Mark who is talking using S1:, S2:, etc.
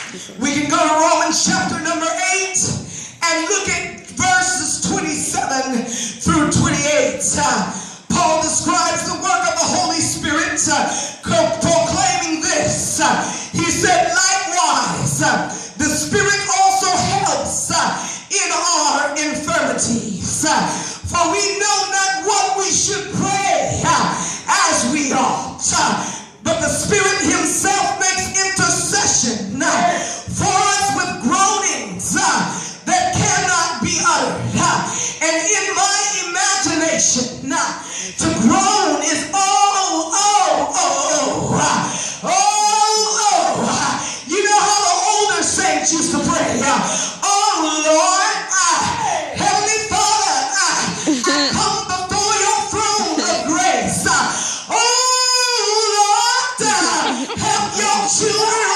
S1: We can go to Romans chapter number 8 and look at verses 27 through 28. Paul describes the work of the Holy Spirit, proclaiming this. He said, likewise, the Spirit also helps in our infirmities. For we know not what we should pray as we ought. But the Spirit himself makes intercession for us with groanings that cannot be uttered. And in my imagination, to groan is you know how the older saints used to pray. Oh Lord, Heavenly Father, I come before your throne of grace. Oh Lord, help your children.